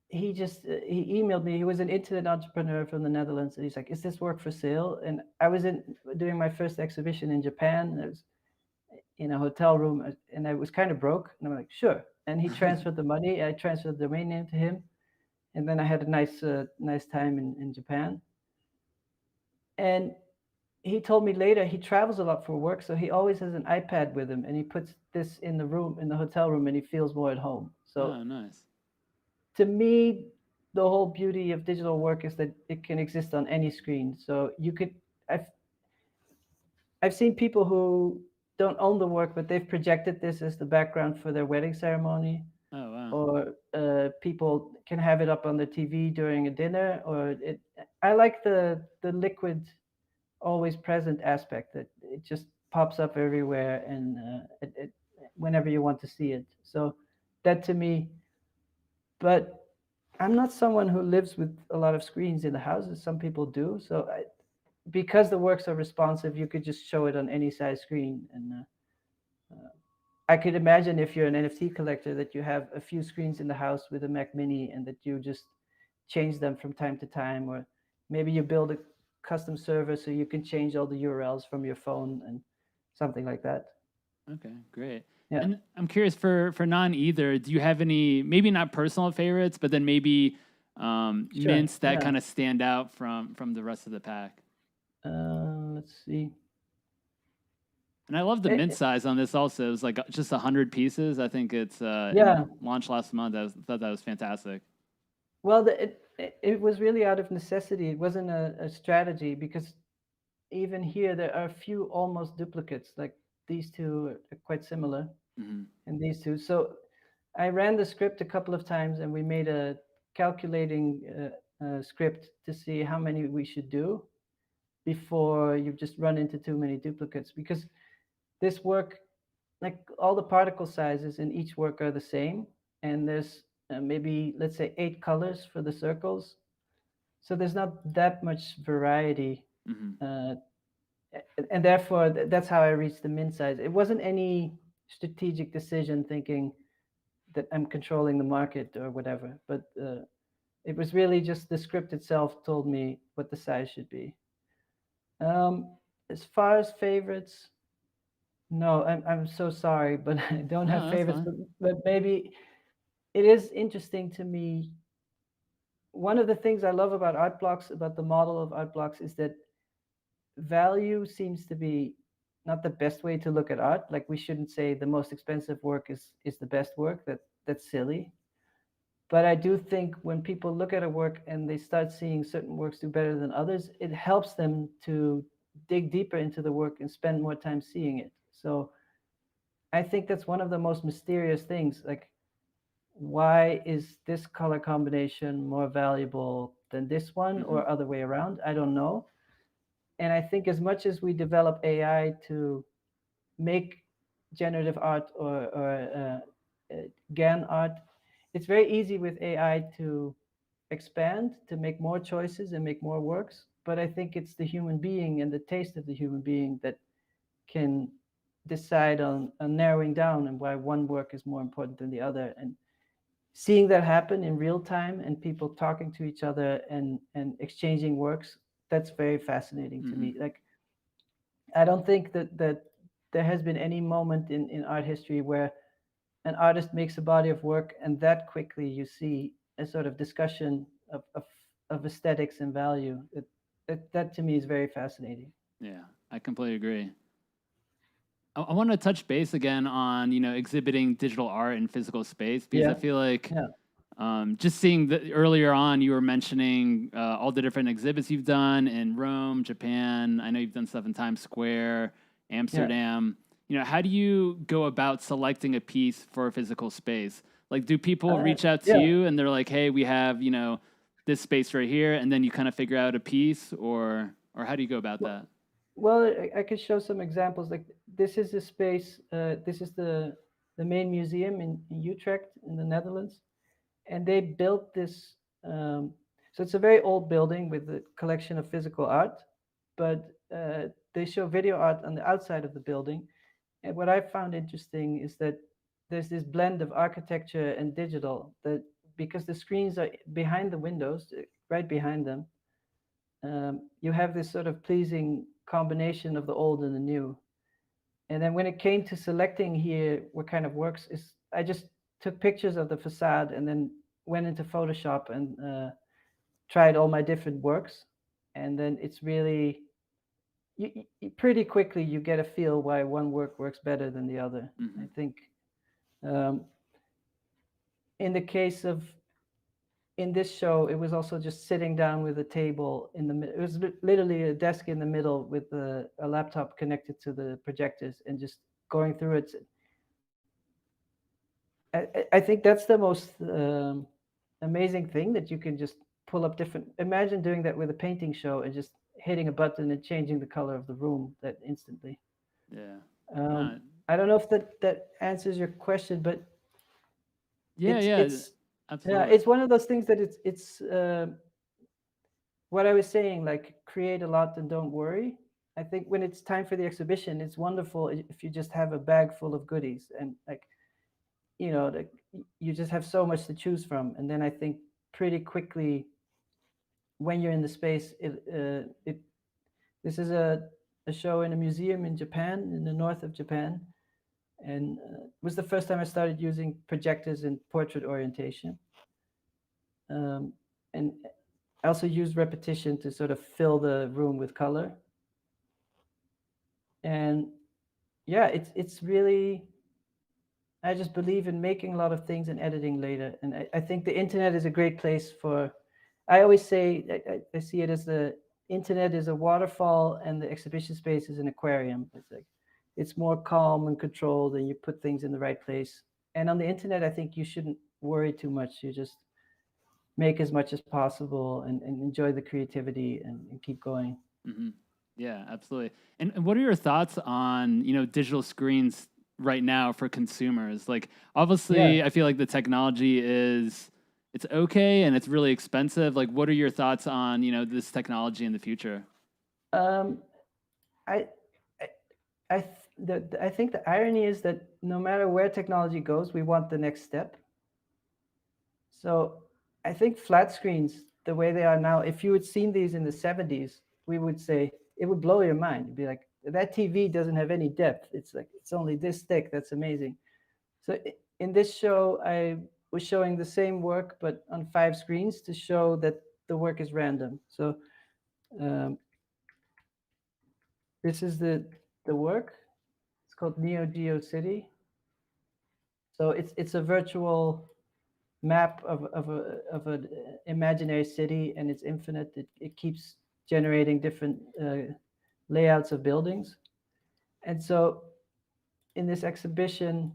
he emailed me. He was an internet entrepreneur from the Netherlands, and he's like, "Is this work for sale?" And I was doing my first exhibition in Japan. And I was in a hotel room, and I was kind of broke, and I'm like, "Sure." And he transferred the money. I transferred the domain name to him, and then I had a nice time in Japan. And he told me later he travels a lot for work, so he always has an iPad with him, and he puts this in the hotel room, and he feels more at home. So oh, nice. to me, the whole beauty of digital work is that it can exist on any screen. So you could, I've I've seen people who don't own the work, but they've projected this as the background for their wedding ceremony, Oh wow. or people can have it up on the TV during a dinner. I like the liquid, always present aspect that it just pops up everywhere and whenever you want to see it. So that to me, but I'm not someone who lives with a lot of screens in the house, as some people do. So because the works are responsive, you could just show it on any size screen. And I could imagine if you're an NFT collector that you have a few screens in the house with a Mac Mini, and that you just change them from time to time, or maybe you build a custom server so you can change all the URLs from your phone and something like that. Okay, great. Yeah, And I'm curious for non either, do you have any maybe not personal favorites, but then maybe sure. mints that Yeah. kind of stand out from the rest of the pack? Let's see. And I love the mint It, size on this also. It was like just 100 pieces. I think it's and yeah. launched last month. Thought that was fantastic. Well, it was really out of necessity. It wasn't a strategy, because even here there are a few almost duplicates. Like these two are quite similar, Hmm. and these two. So I ran the script a couple of times, and we made a calculating script to see how many we should do before you just run into too many duplicates. Because this work, like all the particle sizes in each work are the same, and there's maybe, let's say, 8 colors for the circles. So there's not that much variety, Hmm. uh, and therefore that's how I reached the min size. It wasn't any strategic decision thinking that I'm controlling the market or whatever, but it was really just the script itself told me what the size should be. Um, as far as favorites, no, I'm so sorry, but I don't have No, that's favorites. fine. But maybe it is interesting to me. One of the things I love about art blocks, about the model of art blocks, is that value seems to be not the best way to look at art. Like, we shouldn't say the most expensive work is the best work. That's silly. But I do think when people look at a work and they start seeing certain works do better than others, it helps them to dig deeper into the work and spend more time seeing it. So I think that's one of the most mysterious things. Like, why is this color combination more valuable than this one, Hmm. or other way around? I don't know. And I think as much as we develop AI to make generative art, GAN art, it's very easy with AI to expand, to make more choices and make more works. But I think it's the human being and the taste of the human being that can decide on narrowing down and why one work is more important than the other. And seeing that happen in real time, and people talking to each other and exchanging works, that's very fascinating to Hmm. me. Like, I don't think that there has been any moment in art history where an artist makes a body of work and that quickly you see a sort of discussion of aesthetics and value. That to me is very fascinating. Yeah, I completely agree. I want to touch base again on exhibiting digital art in physical space because I Yeah, feel like yeah, just seeing the earlier on you were mentioning all the different exhibits you've done in Rome, Japan. I know you've done stuff in Times Square, yeah. Amsterdam. How do you go about selecting a piece for a physical space? Like, do people Uh, reach out to yeah. you and they're like, "Hey, we have this space right here," and then you kind of figure out a piece, or how do you go about Well, that? well, I could show some examples. Like, this is a space. This is the main museum in Utrecht in the Netherlands, and they built this. So it's a very old building with a collection of physical art, but they show video art on the outside of the building. And what I found interesting is that there's this blend of architecture and digital, that because the screens are behind the windows, right behind them, you have this sort of pleasing combination of the old and the new. And then when it came to selecting here what kind of works, is I just took pictures of the facade and then went into Photoshop and tried all my different works. And then it's really, pretty quickly you get a feel why one work works better than the other. I Hmm. think, um, in the case of in this show, it was also just sitting down with a table in the middle. It was literally a desk in the middle with a laptop connected to the projectors and just going through it. I think that's the most amazing thing, that you can just pull up different. Imagine doing that with a painting show and just hitting a button and changing the color of the room that instantly. Yeah. Um, No, I don't know if that answers your question, but yeah, it's yeah, it's yeah, absolutely. it's one of those things that it's what I was saying, like create a lot and don't worry. I think when it's time for the exhibition, it's wonderful if you just have a bag full of goodies and like like you just have so much to choose from. And then I think pretty quickly when you're in the space, it this is a show in a museum in Japan, in the north of Japan, and it was the first time I started using projectors in portrait orientation. Um, and I also use repetition to sort of fill the room with color. And yeah, it's really, I just believe in making a lot of things and editing later. And I think the internet is a great place for. I always say I see it as the internet is a waterfall and the exhibition space is an aquarium. It's like it's more calm and controlled, and you put things in the right place. And on the internet, I think you shouldn't worry too much. You just make as much as possible and enjoy the creativity and keep going. Hmm. Yeah, absolutely. And what are your thoughts on, digital screens right now for consumers? Like, Yeah. obviously, I feel like the technology is it's okay and it's really expensive. Like, what are your thoughts on, this technology in the future? Um, I, I, I think the irony is that no matter where technology goes, we want the next step. So I think flat screens, the way they are now, if you had seen these in the 70s, we would say it would blow your mind. You'd be like, that TV doesn't have any depth. It's like, it's only this thick. That's amazing. So in this show, I was showing the same work, but on 5 screens to show that the work is random. So um, this is the work. It's called Neo Geo City. So it's a virtual map of an imaginary city, and it's infinite. It keeps generating different layouts of buildings. And so in this exhibition,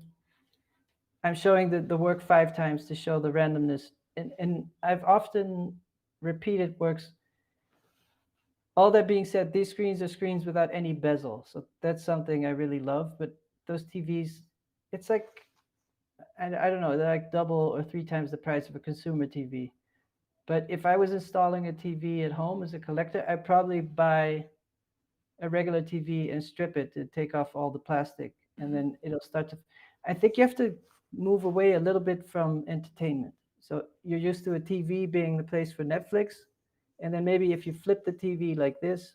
I'm showing the work 5 times to show the randomness. And I've often repeated works. All that being said, these screens are screens without any bezel. So that's something I really love. But those TVs, it's like, I don't know, they're like double or 3 times the price of a consumer TV. But if I was installing a TV at home as a collector, I'd probably buy a regular TV and strip it to take off all the plastic, and Hmm. then it'll start to. I think you have to move away a little bit from entertainment. So you're used to a TV being the place for Netflix, and then maybe if you flip the TV like this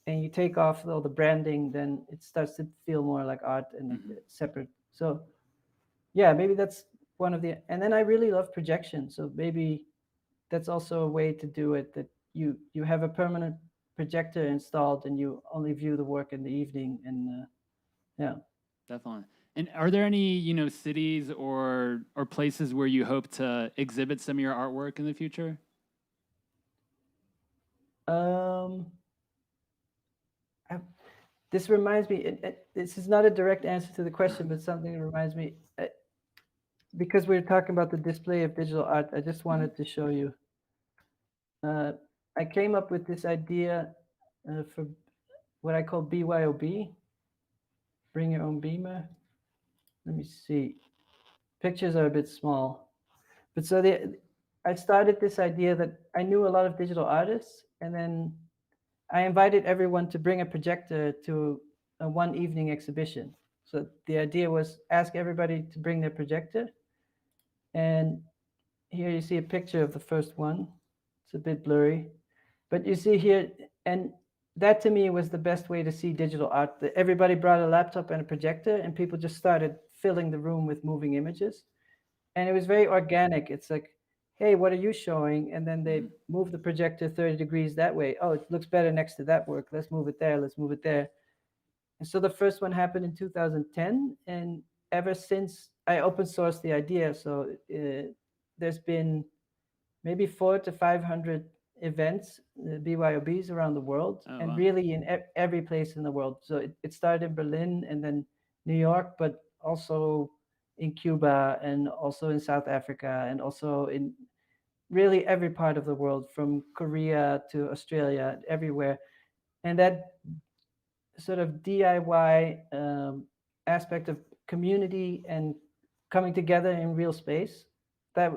and you take off all the branding, then it starts to feel more like art and like Hmm. separate. So yeah, maybe that's one of the. And then I really love projection, so maybe that's also a way to do it, that you have a permanent projector installed and you only view the work in the evening. And yeah. Definitely. And are there any, cities or places where you hope to exhibit some of your artwork in the future? um I, this reminds me, this is not a direct answer to the question, but something that reminds me, because we were talking about the display of digital art, I just Hmm. wanted to show you. uh, I came up with this idea for what I call BYOB, bring your own beamer. Let me see, pictures are a bit small. But so I started this idea that I knew a lot of digital artists, and then I invited everyone to bring a projector to a one evening exhibition. So the idea was ask everybody to bring their projector. And here you see a picture of the first one. It's a bit blurry, but you see here, and that to me was the best way to see digital art. That everybody brought a laptop and a projector, and people just started filling the room with moving images, and it was very organic. It's like, hey, what are you showing? And then they Hmm. move the projector 30 degrees that way. Oh, it looks better next to that work. Let's move it there. Let's move it there. And so the first one happened in 2010. And ever since, I open sourced the idea. So there's been maybe 400 to 500 events, BYOBs around the world, Oh, and wow. really in every place in the world. So it started in Berlin and then New York, but also in Cuba and also in South Africa and also in really every part of the world, from Korea to Australia, everywhere. And that sort of DIY aspect of community and coming together in real space. That,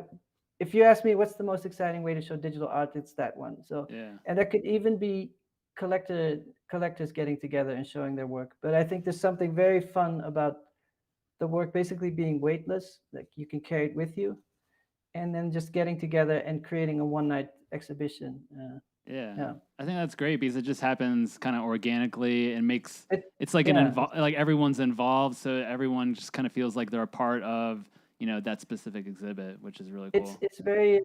if you ask me, what's the most exciting way to show digital art? It's that one. So, Yeah. and that could even be collectors getting together and showing their work. But I think there's something very fun about the work basically being weightless, like you can carry it with you, and then just getting together and creating a one night exhibition. Yeah. Yeah, I think that's great because it just happens kind of organically and makes it, it's like yeah, like everyone's involved, so everyone just kind of feels like they're a part of, that specific exhibit, which is really cool. it's very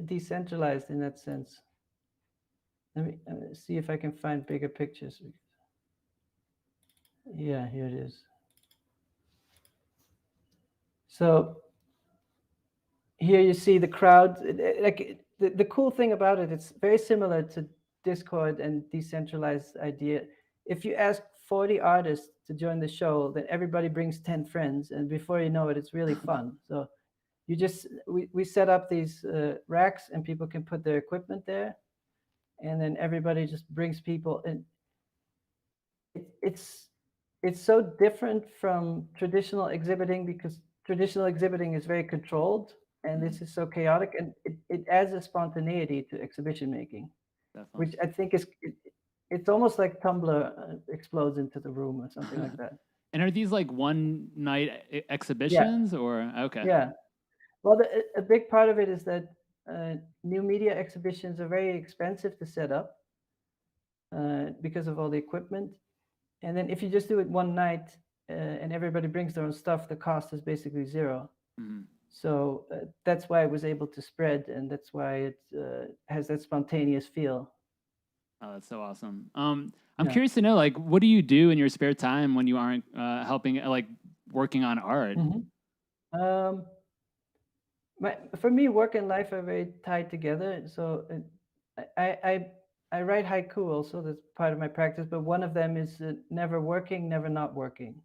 decentralized in that sense. Let me see if I can find bigger pictures. Yeah, here it is. So here you see the crowd. Like the cool thing about it, it's very similar to Discord and decentralized idea. If you ask 40 artists to join the show, then everybody brings 10 friends, and before you know it, it's really fun. So we set up these racks, and people can put their equipment there, and then everybody just brings people, and it's it's so different from traditional exhibiting because traditional exhibiting is very controlled, and Mhm. this is so chaotic, and it adds a spontaneity to exhibition making, Definitely. which I think it's almost like Tumblr explodes into the room or something like that. And are these like one night Yeah, exhibitions or okay? yeah. Well, a big part of it is that new media exhibitions are very expensive to set up because of all the equipment. And then if you just do it one night and everybody brings their own stuff, the cost is basically zero. Mhm. So that's why it was able to spread, and that's why it has that spontaneous feel. Oh, that's so awesome. I'm Yeah. curious to know, like, what do you do in your spare time when you aren't helping, like, working on art? Hmm. Um, for me, work and life are very tied together. So I write haiku also. That's part of my practice. But one of them is never working, never not working.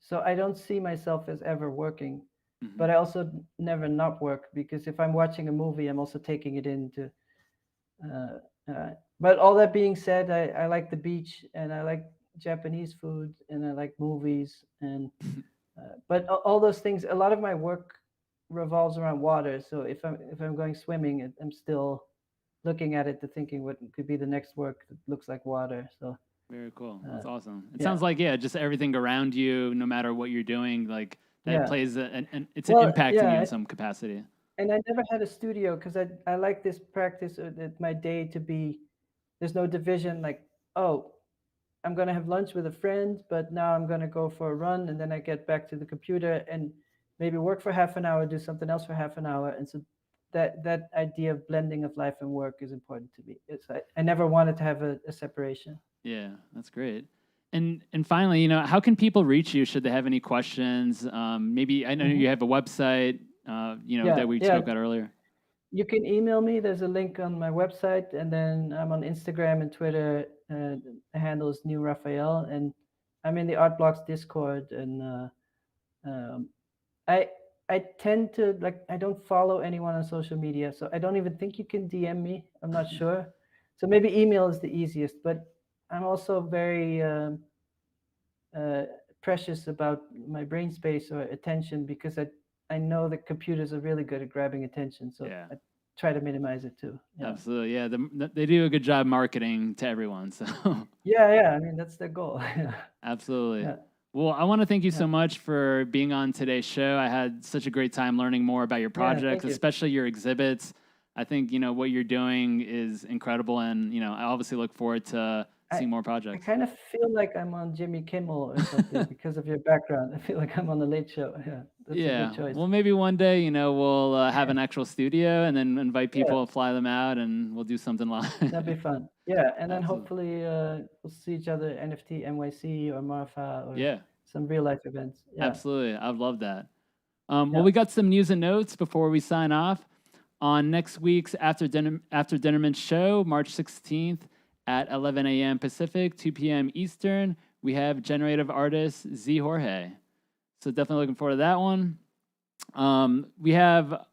So I don't see myself as ever working, Hmm. but I also never not work, because if I'm watching a movie, I'm also taking it into. Uh, but all that being said, I like the beach, and I like Japanese food, and I like movies, and but all those things. A lot of my work revolves around water. So if I'm going swimming, I'm still looking at it to thinking what could be the next work that looks like water. So Very cool. uh, That's awesome. It yeah, sounds like, yeah, just everything around you, no matter what you're doing, like that yeah. plays and it's Well, impacting you yeah, in some capacity. and I never had a studio because I like this practice at my day to be, there's no division, like, oh, I'm going to have lunch with a friend, but now I'm going to go for a run, and then I get back to the computer and maybe work for half an hour, do something else for half an hour. And so that idea of blending of life and work is important to me. I never wanted to have a separation. Yeah, that's great. And finally, how can people reach you should they have any questions? Maybe I know Hmm. you have a website, Yeah, that we yeah. spoke about earlier. You can email me. There's a link on my website, and then I'm on Instagram and Twitter. The handle is New Rafael, and I'm in the Art Blocks Discord. And um, I I tend to, like, I don't follow anyone on social media, so I don't even think you can DM me. I'm not sure. So maybe email is the easiest, but I'm also very uh, precious about my brain space or attention, because I know that computers are really good at grabbing attention. So Yeah. I try to minimize it too. Yeah. Absolutely. Yeah, they do a good job marketing to everyone. So, Yeah, yeah. I mean, that's the goal. Yeah. absolutely. Yeah. Well, I want to thank you Yeah. so much for being on today's show. I had such a great time learning more about your Yeah. projects, Thank you. especially your exhibits. I think, what you're doing is incredible. And, I obviously look forward to I seeing more I projects. kind of feel like I'm on Jimmy Kimmel or something because of your background. I feel like I'm on the Late Show. Yeah, that's a good Yeah. choice. Well, maybe one day, we'll have an actual studio and then invite Yeah, people, fly them out, and we'll do something live. that'd be fun. Yeah, and then Absolutely. hopefully we'll see each other at NFT NYC or Marfa or Yeah. some real life events. Yeah, Absolutely. I'd love that. Well, yeah. we got some news and notes before we sign off. On next week's After Dinnerman show, March 16th at 11 a.m. Pacific, 2 p.m. Eastern, we have generative artist Z Jorge. So definitely looking forward to that one. We have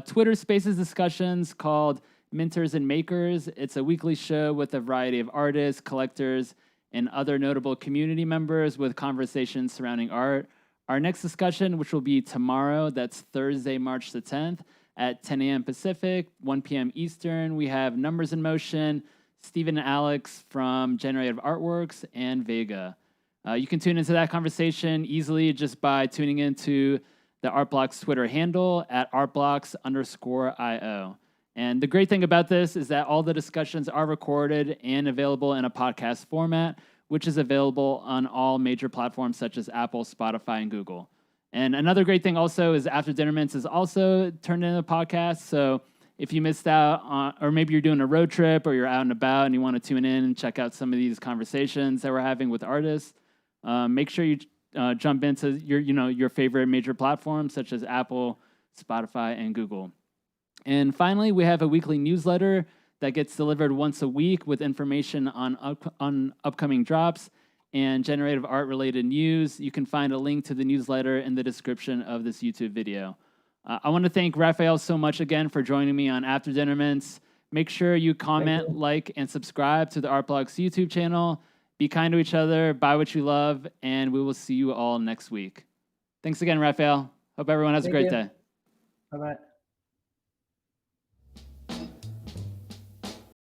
Twitter Spaces discussions called Minters and Makers. It's a weekly show with a variety of artists, collectors, and other notable community members with conversations surrounding art. Our next discussion, which will be tomorrow, that's Thursday, March the 10th, at 10 a.m. Pacific, 1 p.m. Eastern, we have Numbers in Motion, Stephen and Alex from Generative Artworks, and Vega. You can tune into that conversation easily just by tuning into the Artblocks Twitter handle at artblocks_IO. And the great thing about this is that all the discussions are recorded and available in a podcast format, which is available on all major platforms such as Apple, Spotify, and Google. And another great thing also is After Dinnerments is also turned into a podcast. So if you missed out on, or maybe you're doing a road trip or you're out and about and you want to tune in and check out some of these conversations that we're having with artists, make sure you jump into your favorite major platforms such as Apple, Spotify, and Google. And finally, we have a weekly newsletter that gets delivered once a week with information on upcoming drops and generative art related news. You can find a link to the newsletter in the description of this YouTube video. I want to thank Rafael so much again for joining me on After Dinnerments. Make sure you comment, like, and subscribe to the Artblocks YouTube channel. Be kind to each other, buy what you love, and we will see you all next week. Thanks again, Rafael. Hope everyone has a great day. Bye-bye.